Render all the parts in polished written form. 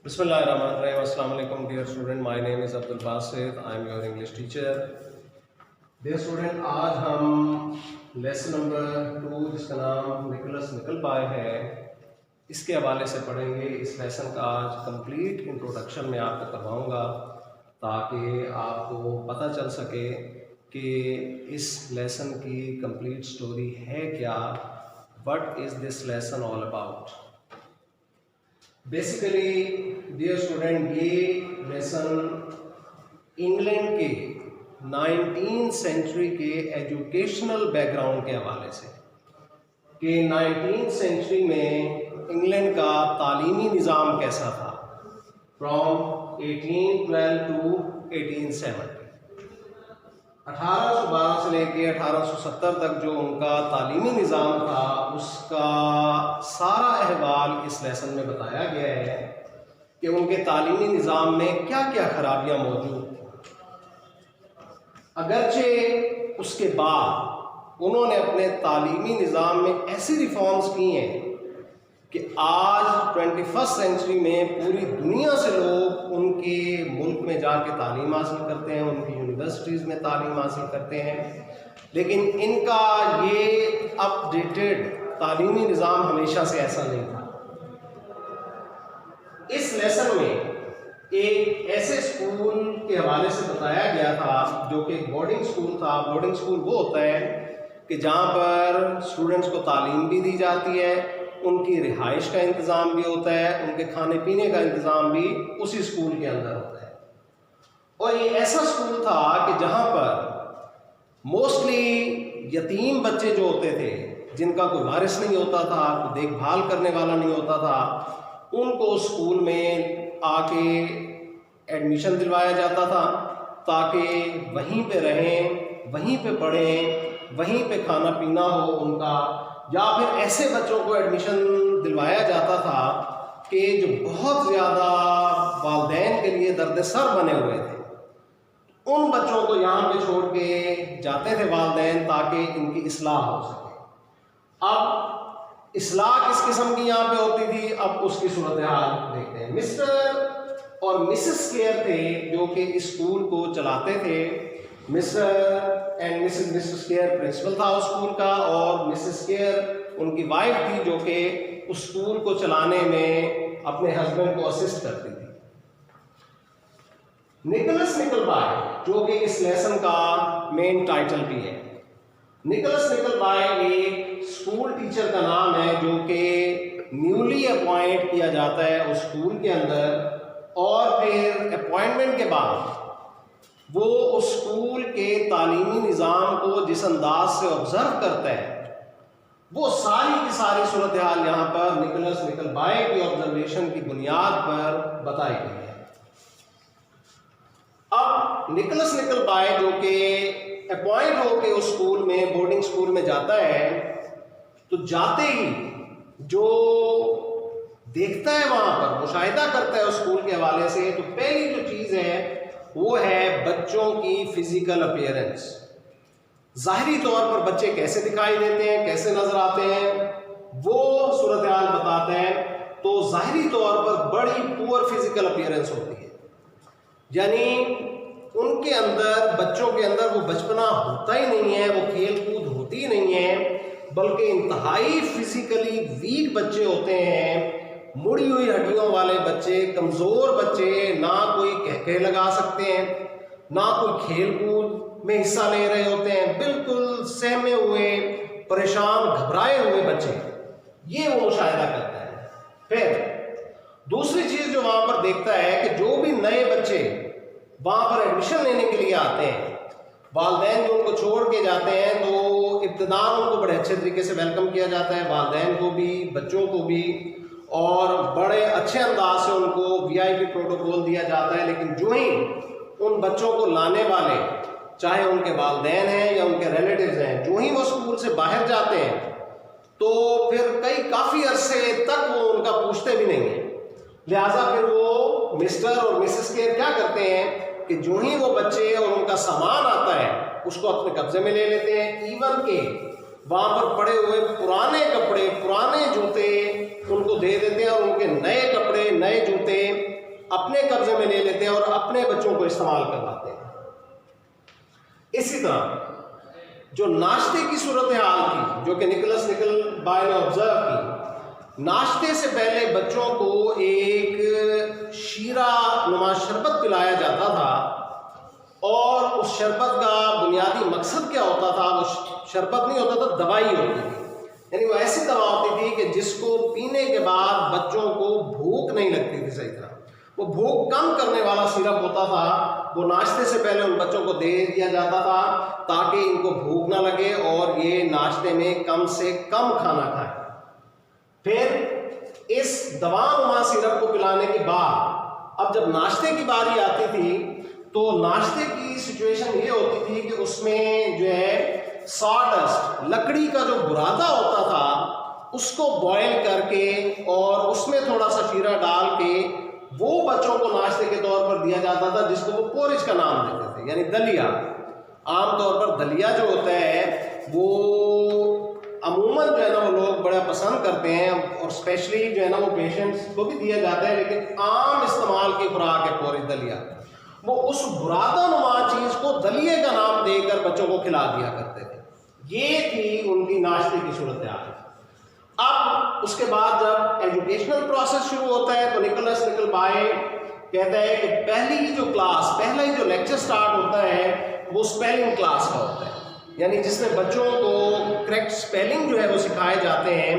Bismillahirrahmanirrahim. Assalamu alaikum dear student. My name is Abdul Basit. I am your English teacher. Dear student, आज हम lesson number 2 जिसका नाम Nicholas निकलबाय है इसके हवाले से पढ़ेंगे। इस लेसन का आज कंप्लीट इंट्रोडक्शन में आपको करवाऊंगा ताकि आपको पता चल सके कि इस लेसन की कंप्लीट स्टोरी है क्या, what is this lesson all about. Basically dear student, ये लेसन इंग्लैंड के 19th सेंचुरी के एजुकेशनल बैकग्राउंड के हवाले से कि 19th सेंचुरी में इंग्लैंड का तालीमी निज़ाम कैसा था फ्रॉम 1812 टू 1870। 1812 से लेके 1870 तक जो उनका तालीमी निज़ाम था उसका सारा अहवाल इस लेसन में बताया गया है कि उनके तालीमी निज़ाम में क्या क्या खराबियां मौजूद थी। अगरचे उसके बाद उन्होंने अपने तालीमी निज़ाम में ऐसी रिफॉर्म्स की हैं कि आज 21st सेंचुरी में पूरी दुनिया से लोग उनके मुल्क में जाके तालीम हासिल करते हैं, उनकी यूनिवर्सिटीज़ में तालीम हासिल करते हैं। लेकिन इनका ये अपडेटेड तालीमी निज़ाम हमेशा से ऐसा नहीं था। इस लेसन में एक ऐसे स्कूल के हवाले से बताया गया था जो कि बोर्डिंग स्कूल था। बोर्डिंग स्कूल वो होता है कि जहाँ पर स्टूडेंट्स को तालीम भी दी जाती है, उनकी रिहाइश का इंतज़ाम भी होता है, उनके खाने पीने का इंतज़ाम भी उसी स्कूल के अंदर होता है। और ये ऐसा स्कूल था कि जहाँ पर मोस्टली यतीम बच्चे जो होते थे, जिनका कोई वारिस नहीं होता था, कोई देखभाल करने वाला नहीं होता था, उनको स्कूल में आके एडमिशन दिलवाया जाता था ताकि वहीं पे रहें, वहीं पे पढ़ें, वहीं पे खाना पीना हो उनका। या फिर ऐसे बच्चों को एडमिशन दिलवाया जाता था कि जो बहुत ज़्यादा वालिदैन के लिए दर्द सर बने हुए थे, उन बच्चों को यहाँ पे छोड़ के जाते थे वालिदैन ताकि इनकी इस्लाह हो सके। अब इस्लाह किस किस्म की यहाँ पे होती थी, अब उसकी सूरत हाल देखते हैं। मिस्टर और मिसेस केयर थे जो कि इस स्कूल को चलाते थे। Mr and Mrs Care principal था उस स्कूल का, और मिसेस केयर उनकी वाइफ थी जो कि उस स्कूल को चलाने में अपने हस्बैंड को असिस्ट करती थी। निकोलस निकलबाय जो कि इस लेसन का मेन टाइटल भी है। निकोलस निकलबाय एक स्कूल टीचर का नाम है जो कि न्यूली अपॉइंट किया जाता है उस स्कूल के अंदर, और फिर अपॉइंटमेंट के बाद वो उस स्कूल के तालीमी निज़ाम को जिस अंदाज से ऑब्जर्व करता है वो सारी की सारी सूरत हाल यहाँ पर निकोलस निकलबाय की ऑब्जर्वेशन की बुनियाद पर बताई गई है। अब निकोलस निकलबाय जो कि अपॉइंट होके उस स्कूल में, बोर्डिंग स्कूल में जाता है, तो जाते ही जो देखता है वहां पर, मुशाहिदा करता है उस स्कूल के हवाले से, तो पहली जो चीज़ है वो है बच्चों की फिजिकल अपीयरेंस। ज़ाहिरी तौर पर बच्चे कैसे दिखाई देते हैं, कैसे नजर आते हैं, वो सूरत हाल बताते हैं। तो ज़ाहिरी तौर पर बड़ी पुअर फिजिकल अपीयरेंस होती है, यानी उनके अंदर, बच्चों के अंदर वो बचपना होता ही नहीं है, वो खेल कूद होती ही नहीं है, बल्कि इंतहाई फिजिकली वीक बच्चे होते हैं, मुड़ी हुई हड्डियों वाले बच्चे, कमज़ोर बच्चे, ना कोई कहके लगा सकते हैं, ना कोई खेल कूद में हिस्सा ले रहे होते हैं, बिल्कुल सहमे हुए, परेशान, घबराए हुए बच्चे, ये वो मुशाहिदा करता है। फिर दूसरी चीज़ जो वहाँ पर देखता है कि जो भी नए बच्चे वहाँ पर एडमिशन लेने के लिए आते हैं, वालिदैन जो उनको छोड़ के जाते हैं, तो इब्तिदान उनको बड़े अच्छे तरीके से वेलकम किया जाता है, वालिदैन को भी, बच्चों को भी, और बड़े अच्छे अंदाज से उनको VIP प्रोटोकॉल दिया जाता है। लेकिन जो ही उन बच्चों को लाने वाले, चाहे उनके वालिदैन हैं या उनके रिलेटिव्स हैं, जो ही वो स्कूल से बाहर जाते हैं तो फिर काफ़ी अरसे तक वो उनका पूछते भी नहीं हैं। लिहाजा फिर वो मिस्टर और मिसेस केयर क्या करते हैं कि जो ही वो बच्चे और उनका सामान आता है उसको अपने कब्जे में ले लेते हैं। इवन के वहाँ पर पड़े हुए पुराने कपड़े, पुराने जूते उनको दे देते हैं और उनके नए कपड़े, नए जूते अपने कब्जे में ले लेते हैं और अपने बच्चों को इस्तेमाल करवाते हैं। इसी तरह जो नाश्ते की सूरत हाल थी, जो कि निकोलस निकलबाय ने ऑब्जर्व की, नाश्ते से पहले बच्चों को एक शीरा नुमा शरबत पिलाया जाता था और उस शरबत का बुनियादी मकसद क्या होता था? वो शरबत नहीं होता था, दवाई होती थी। यानी वो ऐसी दवा होती थी कि जिसको पीने के बाद बच्चों को भूख नहीं लगती थी सही तरह। वो भूख कम करने वाला सिरप होता था, वो नाश्ते से पहले उन बच्चों को दे दिया जाता था ताकि इनको भूख ना लगे और ये नाश्ते में कम से कम खाना खाएं। फिर इस दवानुमा सिरप को पिलाने के बाद अब जब नाश्ते की बारी आती थी तो नाश्ते की सिचुएशन ये होती थी कि उसमें जो है सॉडस्ट, लकड़ी का जो बुरादा होता था, उसको बॉयल करके और उसमें थोड़ा सा शीरा डाल के वो बच्चों को नाश्ते के तौर पर दिया जाता था, जिसको वो पोरिज का नाम देते थे, यानी दलिया। आमतौर पर दलिया जो होता है वो अमूमन जो है ना वो लोग बड़ा पसंद करते हैं और स्पेशली जो है ना वो पेशेंट्स को भी दिया जाता है, लेकिन आम इस्तेमाल की खुराक है पोरिज दलिया। वो उस बुरादा नुमा चीज को दलिए का नाम देकर बच्चों को खिला दिया करते थे। ये थी उनकी नाश्ते की सूरत हाल। अब उसके बाद जब एजुकेशनल प्रोसेस शुरू होता है तो निकोलस निकलबाय कहता है कि पहली जो क्लास, पहला ही जो लेक्चर स्टार्ट होता है वो स्पेलिंग क्लास का होता है, यानी जिसमें बच्चों को करेक्ट स्पेलिंग जो है वो सिखाए जाते हैं।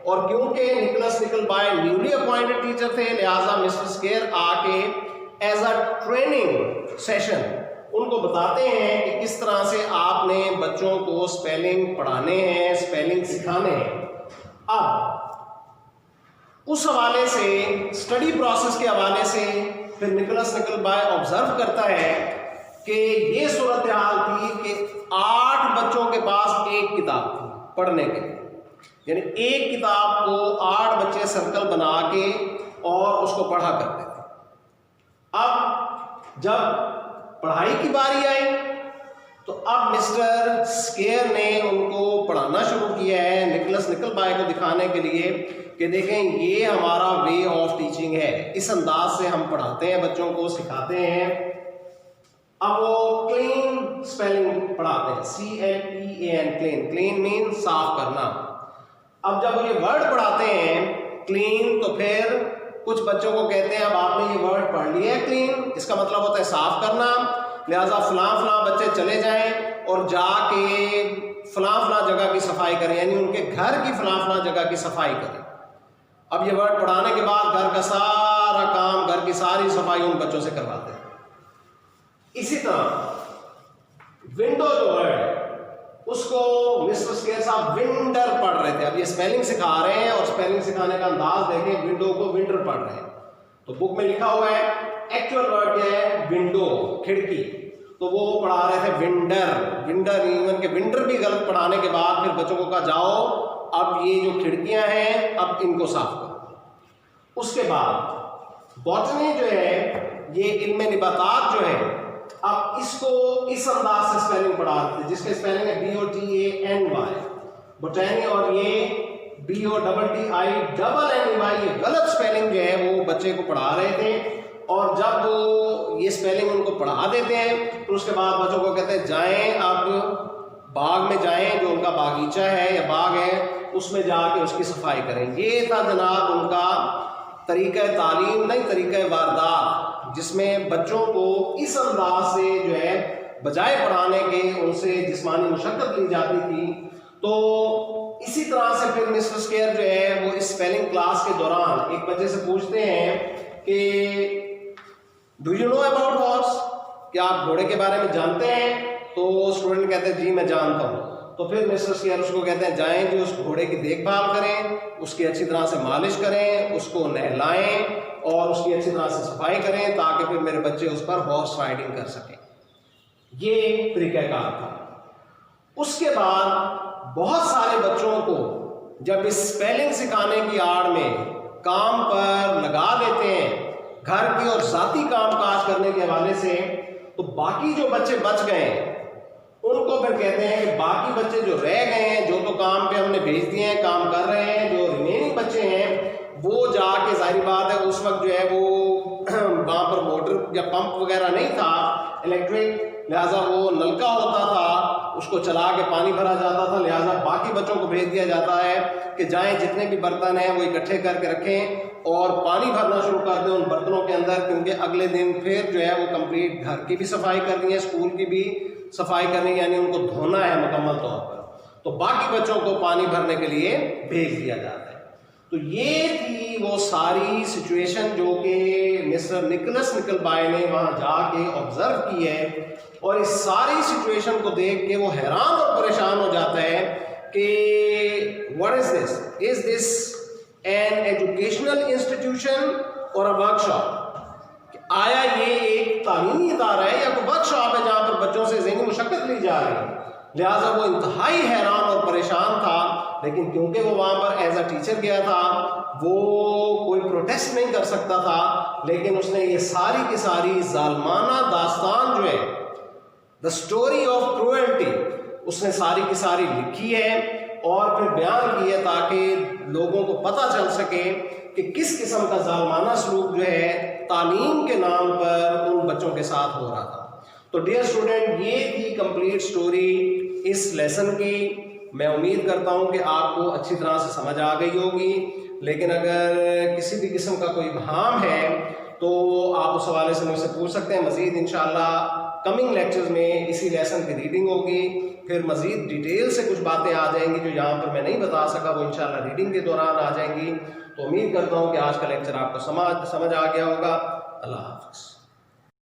और क्योंकि निकोलस निकलबाय न्यूली अपॉइंटेड टीचर थे, लिहाजा मिस्टर स्केयर आके एज अ ट्रेनिंग सेशन उनको बताते हैं कि किस तरह से आपने बच्चों को स्पेलिंग पढ़ाने हैं, स्पेलिंग सिखाने हैं। अब उस हवाले से, स्टडी प्रोसेस के हवाले से फिर निकोलस निकलबाय ऑब्जर्व करता है कि ये सूरत हाल थी कि 8 बच्चों के पास एक किताब थी पढ़ने के लिए, यानी एक किताब को 8 बच्चे सर्कल बना के और उसको पढ़ा करते थे। अब जब पढ़ाई की बारी आई तो अब मिस्टर स्केयर ने उनको पढ़ाना शुरू किया है निकोलस निकलबाय को दिखाने के लिए कि देखें ये हमारा वे ऑफ टीचिंग है, इस अंदाज से हम पढ़ाते हैं, बच्चों को सिखाते हैं। अब वो क्लीन स्पेलिंग पढ़ाते हैं, CLEAN, क्लीन, क्लीन मीन साफ करना। अब जब ये वर्ड पढ़ाते हैं क्लीन तो फिर कुछ बच्चों को कहते हैं अब आपने ये वर्ड पढ़ लिया है क्लीन, इसका मतलब होता है साफ करना, लिहाजा फलां बच्चे चले जाएं और जाके फलां जगह की सफाई करें, यानी उनके घर की फलां जगह की सफाई करें। अब ये वर्ड पढ़ाने के बाद घर का सारा काम, घर की सारी सफाई उन बच्चों से करवाते हैं। इसी तरह विंडो जो वर्ड है उसको मिस्टर स्केयर साहब विंडर पढ़ रहे थे। अब ये स्पेलिंग सिखा रहे हैं और स्पेलिंग सिखाने का अंदाज देखें, विंडो को विंडर पढ़ रहे हैं। तो बुक में लिखा हुआ है, एक्चुअल वर्ड क्या है? विंडो, खिड़की, तो वो पढ़ा रहे थे विंडर। विंडर, इवन के विंडर भी गलत पढ़ाने के बाद फिर बच्चों को कहा जाओ अब ये जो खिड़कियां हैं अब इनको साफ करो। उसके बाद बॉटनी जो है, ये इल्म निबातात जो है, अब इसको इस अंदाज से स्पेलिंग पढ़ाते हैं जिसके स्पेलिंग है BOTANY, बोटैनी, और ये BOTTINNY, ये गलत स्पेलिंग जो है वो बच्चे को पढ़ा रहे थे। और जब वो ये स्पेलिंग उनको पढ़ा देते हैं तो उसके बाद बच्चों को कहते हैं जाएं अब बाग में जाएं, जो उनका बागीचा है या बाग है उसमें जाके उसकी सफाई करें। ये था जनाब उनका तरीक़ा तालीम, नहीं तरीक़ा वारदात, जिसमें बच्चों को इस अंदाज से जो है बजाय पढ़ाने के उनसे जिस्मानी मशक्क़त ली जाती थी। तो इसी तरह से फिर मिस्टर स्केयर जो है वो इस स्पेलिंग क्लास के दौरान एक बच्चे से पूछते हैं कि do you know about horse, क्या आप घोड़े के बारे में जानते हैं? तो स्टूडेंट कहते हैं जी मैं जानता हूँ। तो फिर मिस्टर स्केयर उसको कहते हैं जाएं जी उस घोड़े की देखभाल करें, उसकी अच्छी तरह से मालिश करें, उसको नहलाएं और उसकी अच्छी तरह से सफाई करें ताकि फिर मेरे बच्चे उस पर हॉर्स राइडिंग कर सकें। ये तरीक़ाकार था। उसके बाद बहुत सारे बच्चों को जब इस स्पेलिंग सिखाने की आड़ में काम पर लगा देते हैं घर की और ज़ाती कामकाज करने के हवाले से, तो बाकी जो बच्चे बच गए उनको फिर कहते हैं कि बाकी बच्चे जो रह गए हैं, जो तो काम पे हमने भेज दिए हैं, काम कर रहे हैं, जो रिमेनिंग बच्चे हैं वो जाके, जाहिर बात है उस वक्त जो है वो मोटर या पंप वगैरह नहीं था इलेक्ट्रिक, लिहाजा वो नलका होता था, उसको चला के पानी भरा जाता था। लिहाजा बाकी बच्चों को भेज दिया जाता है कि जाएं जितने भी बर्तन हैं वो इकट्ठे करके रखें और पानी भरना शुरू कर दें उन बर्तनों के अंदर, क्योंकि अगले दिन फिर जो है वो कंप्लीट घर की भी सफाई करनी है, स्कूल की भी सफाई करनी है, यानी उनको धोना है मुकम्मल तौर पर। तो बाकी बच्चों को पानी भरने के लिए भेज दिया जाता है। तो ये थी वो सारी सिचुएशन जो कि मिस्टर निकोलस निकलबाय ने वहाँ जाके ऑब्जर्व की है, और इस सारी सिचुएशन को देख के वो हैरान और परेशान हो जाता है कि what is this, is this an educational institution और अ वर्कशॉप? आया ये एक तालीमी इदारा है या कोई वर्कशॉप है जहाँ पर बच्चों से ज़हनी मुशक्कत ली जा रही है? लिहाजा वो इंतहाई हैरान और परेशान था, लेकिन क्योंकि वो वहाँ पर एज अ टीचर गया था वो कोई प्रोटेस्ट नहीं कर सकता था, लेकिन उसने ये सारी की सारी जालमाना दास्तान जो है, द स्टोरी ऑफ क्रूएल्टी, उसने सारी की सारी लिखी है और फिर बयान की है ताकि लोगों को पता चल सके कि किस किस्म का जालमाना सलूक जो है तालीम के नाम पर उन बच्चों के साथ हो रहा था। तो डियर स्टूडेंट, ये थी कंप्लीट स्टोरी इस लेसन की। मैं उम्मीद करता हूँ कि आपको अच्छी तरह से समझ आ गई होगी, लेकिन अगर किसी भी किस्म का कोई इब्हाम है तो आप उस हवाले से मुझसे पूछ सकते हैं। मज़ीद इंशाअल्लाह कमिंग लेक्चर्स में इसी लेसन की रीडिंग होगी, फिर मज़ीद डिटेल से कुछ बातें आ जाएंगी जो यहाँ पर मैं नहीं बता सका, वो इंशाअल्लाह रीडिंग के दौरान आ जाएंगी। तो उम्मीद करता हूँ कि आज का लेक्चर आपको समझ आ गया होगा। अल्लाह हाफ़िज़।